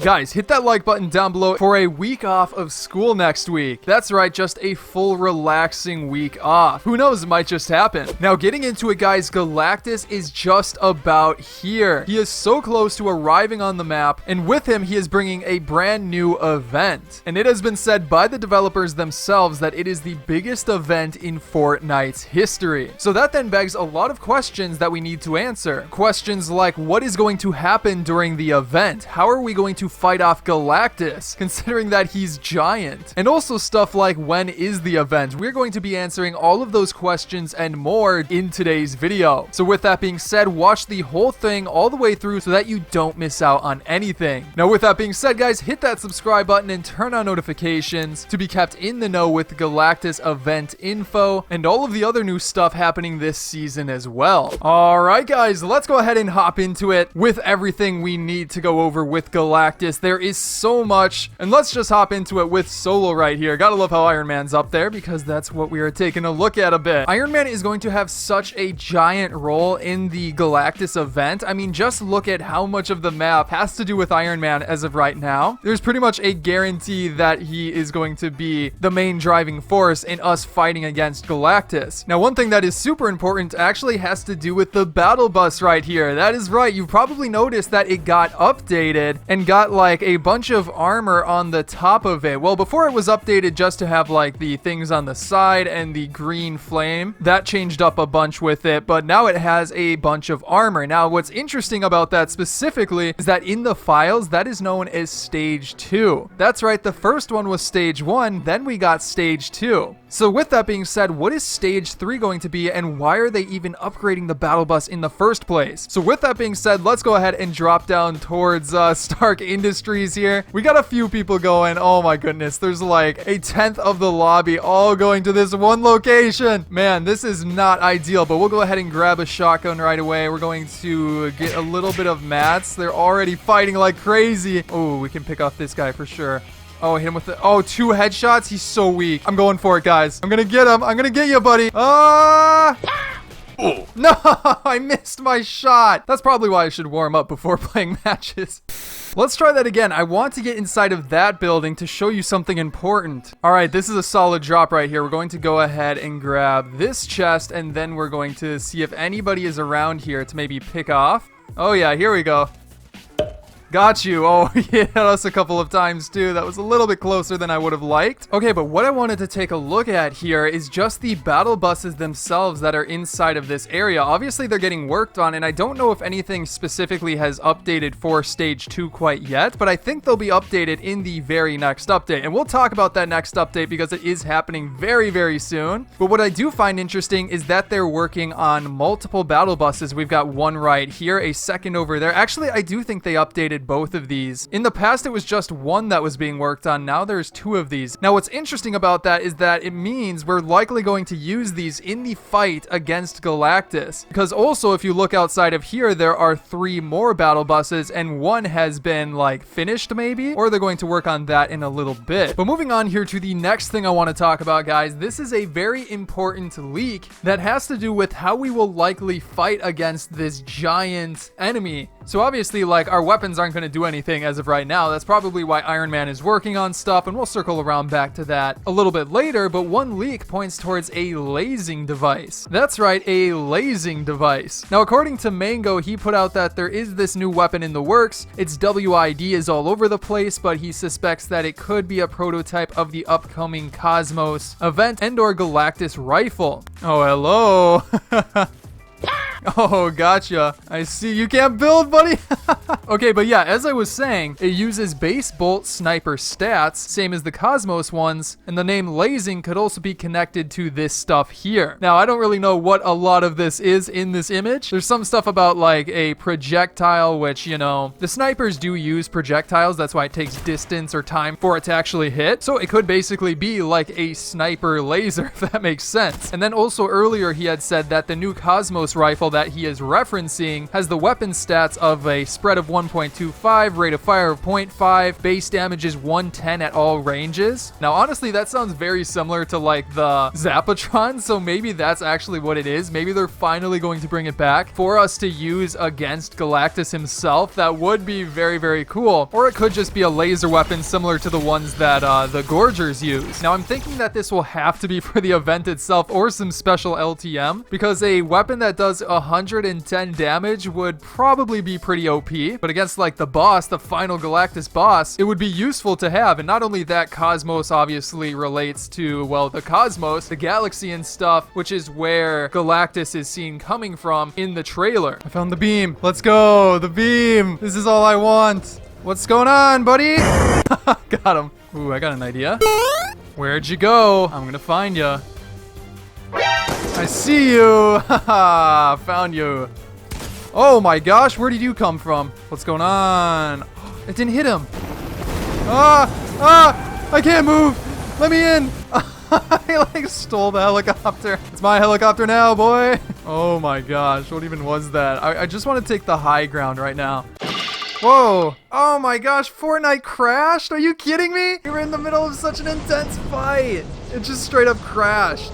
Guys, hit that like button down below for a week off of school next week. That's right, just a full relaxing week off. Who knows, it might just happen. Now, getting into it, guys, Galactus is just about here. He is so close to arriving on the map, and with him, he is bringing a brand new event. And it has been said by the developers themselves that it is the biggest event in Fortnite's history. So that then begs a lot of questions that we need to answer. Questions like, what is going to happen during the event? How are we going to fight off Galactus, considering that he's giant? And also stuff like, when is the event? We're going to be answering all of those questions and more in today's video. So with that being said, watch the whole thing all the way through so that you don't miss out on anything. Now with that being said, guys, hit that subscribe button and turn on notifications to be kept in the know with Galactus Event info and all of the other new stuff happening this season as well. Alright guys, let's go ahead and hop into it with everything we need to go over with Galactus. There is so much, and let's just hop into it with Solo right here. Gotta love how Iron Man's up there because that's what we are taking a look at a bit. Iron Man is going to have such a giant role in the Galactus event. I mean, just look at how much of the map has to do with Iron Man as of right now. There's pretty much a guarantee that he is going to be the main driving force in us fighting against Galactus. Now, one thing that is super important actually has to do with the battle bus right here. That is right. You've probably noticed that it got updated and got like a bunch of armor on the top of it. Well, before it was updated just to have like the things on the side and the green flame. That changed up a bunch with it, but now it has a bunch of armor. Now, what's interesting about that specifically is that in the files, that is known as Stage 2. That's right, the first one was Stage 1, then we got Stage 2. So with that being said, what is Stage 3 going to be, and why are they even upgrading the battle bus in the first place? So with that being said, let's go ahead and drop down towards Stark Industries here. We got a few people going. Oh my goodness, there's like a tenth of the lobby all going to this one location. Man, this is not ideal, but we'll go ahead and grab a shotgun right away. We're going to get a little bit of mats. They're already fighting like crazy. Oh, we can pick off this guy for sure. Oh, hit him with the... Oh, 2 headshots? He's so weak. I'm going for it, guys. I'm gonna get him. I'm gonna get you, buddy. Ah! Oh. No, I missed my shot. That's probably why I should warm up before playing matches. Let's try that again. I want to get inside of that building to show you something important. All right, this is a solid drop right here. We're going to go ahead and grab this chest, and then we're going to see if anybody is around here to maybe pick off. Oh yeah, here we go. Got you. Oh, he hit us a couple of times too. That was a little bit closer than I would have liked. Okay, but what I wanted to take a look at here is just the battle buses themselves that are inside of this area. Obviously, they're getting worked on, and I don't know if anything specifically has updated for Stage 2 quite yet, but I think they'll be updated in the very next update. And we'll talk about that next update because it is happening very, very soon. But what I do find interesting is that they're working on multiple battle buses. We've got one right here, a second over there. Actually, I do think they updated both of these. In the past, it was just one that was being worked on. Now there's 2 of these. Now, what's interesting about that is that it means we're likely going to use these in the fight against Galactus. Because also, if you look outside of here, there are 3 more battle buses, and one has been like finished maybe, or they're going to work on that in a little bit. But moving on here to the next thing I want to talk about, guys, this is a very important leak that has to do with how we will likely fight against this giant enemy. So obviously, like, our weapons aren't going to do anything as of right now. That's probably why Iron Man is working on stuff, and we'll circle around back to that a little bit later, but one leak points towards a lasing device. That's right, a lasing device. Now, according to Mango, he put out that there is this new weapon in the works. Its WID is all over the place, but he suspects that it could be a prototype of the upcoming Cosmos event and/or Galactus rifle. Oh, hello. Oh, gotcha. I see. You can't build, buddy. Okay, but yeah, as I was saying, it uses base bolt sniper stats, same as the Cosmos ones, and the name lasing could also be connected to this stuff here. Now, I don't really know what a lot of this is in this image. There's some stuff about like a projectile, which, you know, the snipers do use projectiles. That's why it takes distance or time for it to actually hit. So it could basically be like a sniper laser, if that makes sense. And then also earlier he had said that the new Cosmos rifle that he is referencing has the weapon stats of a spread of 1.25, rate of fire of 0.5, base damage is 110 at all ranges. Now, honestly, that sounds very similar to like the Zapatron, so maybe that's actually what it is. Maybe they're finally going to bring it back for us to use against Galactus himself. That would be very, very cool. Or it could just be a laser weapon similar to the ones that the Gorgers use. Now, I'm thinking that this will have to be for the event itself or some special LTM, because a weapon that does 110 damage would probably be pretty OP. But against like the boss, the final Galactus boss, it would be useful to have. And not only that, Cosmos obviously relates to, well, the cosmos, the galaxy and stuff, which is where Galactus is seen coming from in the trailer. I found the beam. Let's go. The beam. This is all I want. What's going on, buddy? Got him. Ooh, I got an idea. Where'd you go? I'm gonna find you. I see you. Haha, found you. Oh my gosh, where did you come from? What's going on? It didn't hit him. I can't move. Let me in. I like stole the helicopter. It's my helicopter now, boy. Oh my gosh, what even was that? I just want to take the high ground right now. Whoa. Oh my gosh, Fortnite crashed? Are you kidding me? We were in the middle of such an intense fight. It just straight up crashed.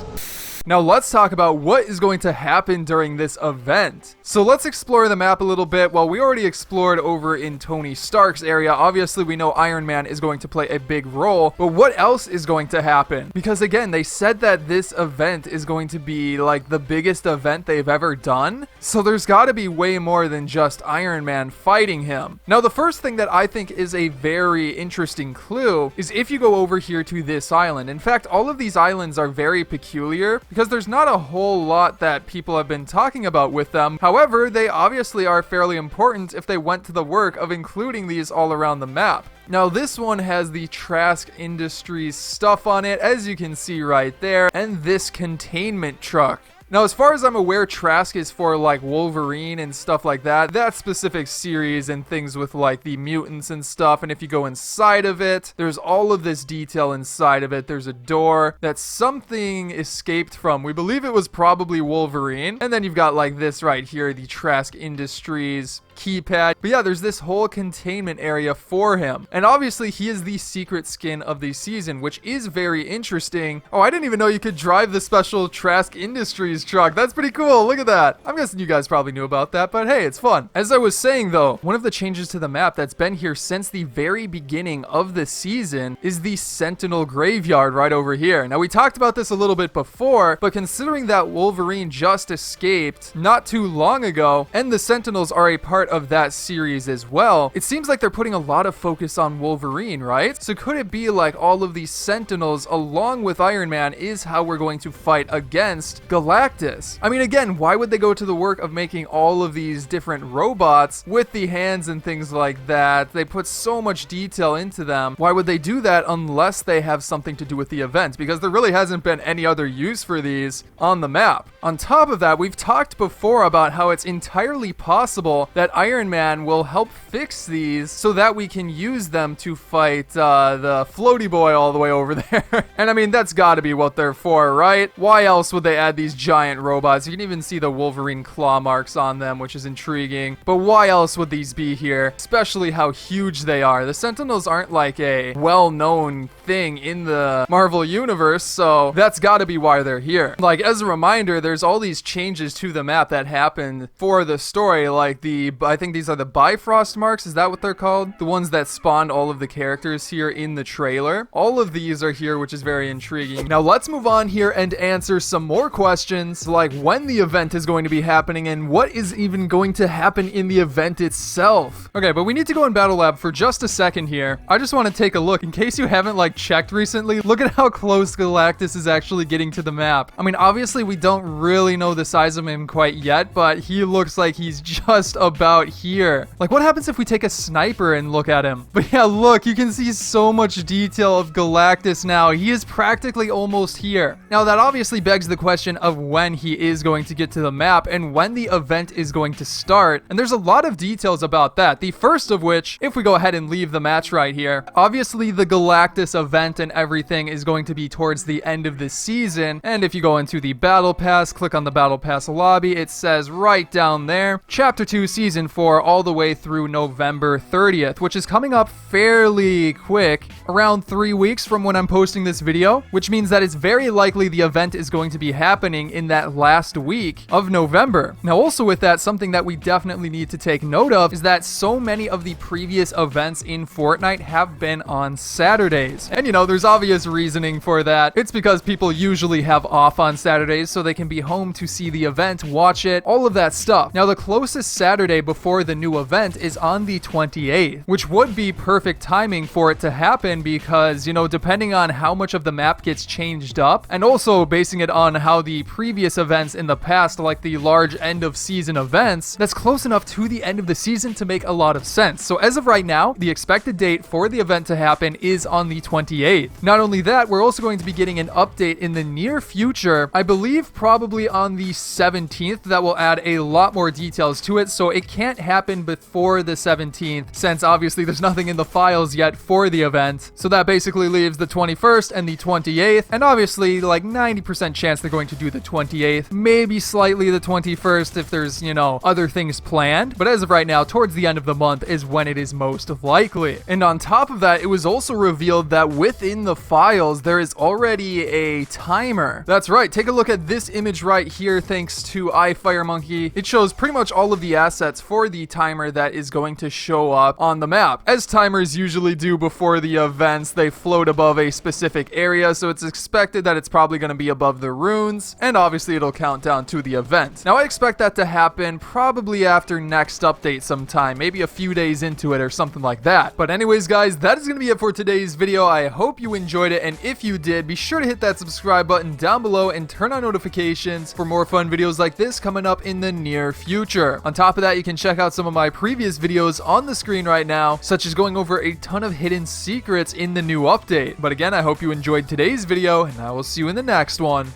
Now let's talk about what is going to happen during this event. So let's explore the map a little bit. Well, we already explored over in Tony Stark's area. Obviously, we know Iron Man is going to play a big role, but what else is going to happen? Because again, they said that this event is going to be like the biggest event they've ever done. So there's got to be way more than just Iron Man fighting him. Now, the first thing that I think is a very interesting clue is if you go over here to this island. In fact, all of these islands are very peculiar, because there's not a whole lot that people have been talking about with them. However, they obviously are fairly important if they went to the work of including these all around the map. Now, this one has the Trask Industries stuff on it, as you can see right there, and this containment truck. Now, as far as I'm aware, Trask is for like Wolverine and stuff like that. That specific series and things with like the mutants and stuff. And if you go inside of it, there's all of this detail inside of it. There's a door that something escaped from. We believe it was probably Wolverine. And then you've got like this right here, the Trask Industries keypad. But yeah, there's this whole containment area for him. And obviously he is the secret skin of the season, which is very interesting. Oh, I didn't even know you could drive the special Trask Industries truck. That's pretty cool. Look at that. I'm guessing you guys probably knew about that, but hey, it's fun. As I was saying though, one of the changes to the map that's been here since the very beginning of the season is the Sentinel Graveyard right over here. Now, we talked about this a little bit before, but considering that Wolverine just escaped not too long ago, and the Sentinels are a part of that series as well, it seems like they're putting a lot of focus on Wolverine, right? So could it be like all of these Sentinels along with Iron Man is how we're going to fight against Galactus? I mean, again, why would they go to the work of making all of these different robots with the hands and things like that? They put so much detail into them. Why would they do that unless they have something to do with the event? Because there really hasn't been any other use for these on the map. On top of that, we've talked before about how it's entirely possible that Iron Man will help fix these so that we can use them to fight the floaty boy all the way over there. And I mean, that's got to be what they're for, right? Why else would they add these giant robots? You can even see the Wolverine claw marks on them, which is intriguing. But why else would these be here? Especially how huge they are. The Sentinels aren't like a well-known thing in the Marvel universe, so that's got to be why they're here. Like, as a reminder, there's all these changes to the map that happened for the story, like I think these are the Bifrost marks, is that what they're called? The ones that spawned all of the characters here in the trailer. All of these are here, which is very intriguing. Now let's move on here and answer some more questions, like when the event is going to be happening and what is even going to happen in the event itself. Okay, but we need to go in Battle Lab for just a second here. I just want to take a look, in case you haven't like checked recently, look at how close Galactus is actually getting to the map. I mean, obviously we don't really know the size of him quite yet, but he looks like he's just about here. Like, what happens if we take a sniper and look at him? But yeah, look, you can see so much detail of Galactus now. He is practically almost here. Now, that obviously begs the question of when he is going to get to the map and when the event is going to start. And there's a lot of details about that. The first of which, if we go ahead and leave the match right here, obviously the Galactus event and everything is going to be towards the end of the season. And if you go into the Battle Pass, click on the Battle Pass lobby, it says right down there, Chapter 2, Season 4, all the way through November 30th, which is coming up fairly quick, around 3 weeks from when I'm posting this video, which means that it's very likely the event is going to be happening in that last week of November. Now, also with that, something that we definitely need to take note of is that so many of the previous events in Fortnite have been on Saturdays. And you know, there's obvious reasoning for that. It's because people usually have off on Saturdays so they can be home to see the event, watch it, all of that stuff. Now, the closest Saturday before the new event is on the 28th, which would be perfect timing for it to happen because, you know, depending on how much of the map gets changed up, and also basing it on how the previous events in the past, like the large end of season events, that's close enough to the end of the season to make a lot of sense. So as of right now, the expected date for the event to happen is on the 28th. Not only that, we're also going to be getting an update in the near future, I believe probably on the 17th, that will add a lot more details to it. So it can't happen before the 17th, since obviously there's nothing in the files yet for the event. So that basically leaves the 21st and the 28th, and obviously like 90% chance they're going to do the 28th, maybe slightly the 21st if there's, you know, other things planned. But as of right now, towards the end of the month is when it is most likely. And on top of that, it was also revealed that within the files, there is already a timer. That's right. Take a look at this image right here, thanks to iFireMonkey. It shows pretty much all of the assets for the timer that is going to show up on the map. As timers usually do before the events, they float above a specific area, so it's expected that it's probably going to be above the runes, and obviously it'll count down to the event. Now, I expect that to happen probably after next update sometime, maybe a few days into it or something like that. But anyways, guys, that is going to be it for today's video. I hope you enjoyed it, and if you did, be sure to hit that subscribe button down below and turn on notifications for more fun videos like this coming up in the near future. On top of that, you can check out some of my previous videos on the screen right now, such as going over a ton of hidden secrets in the new update. But again, I hope you enjoyed today's video, and I will see you in the next one.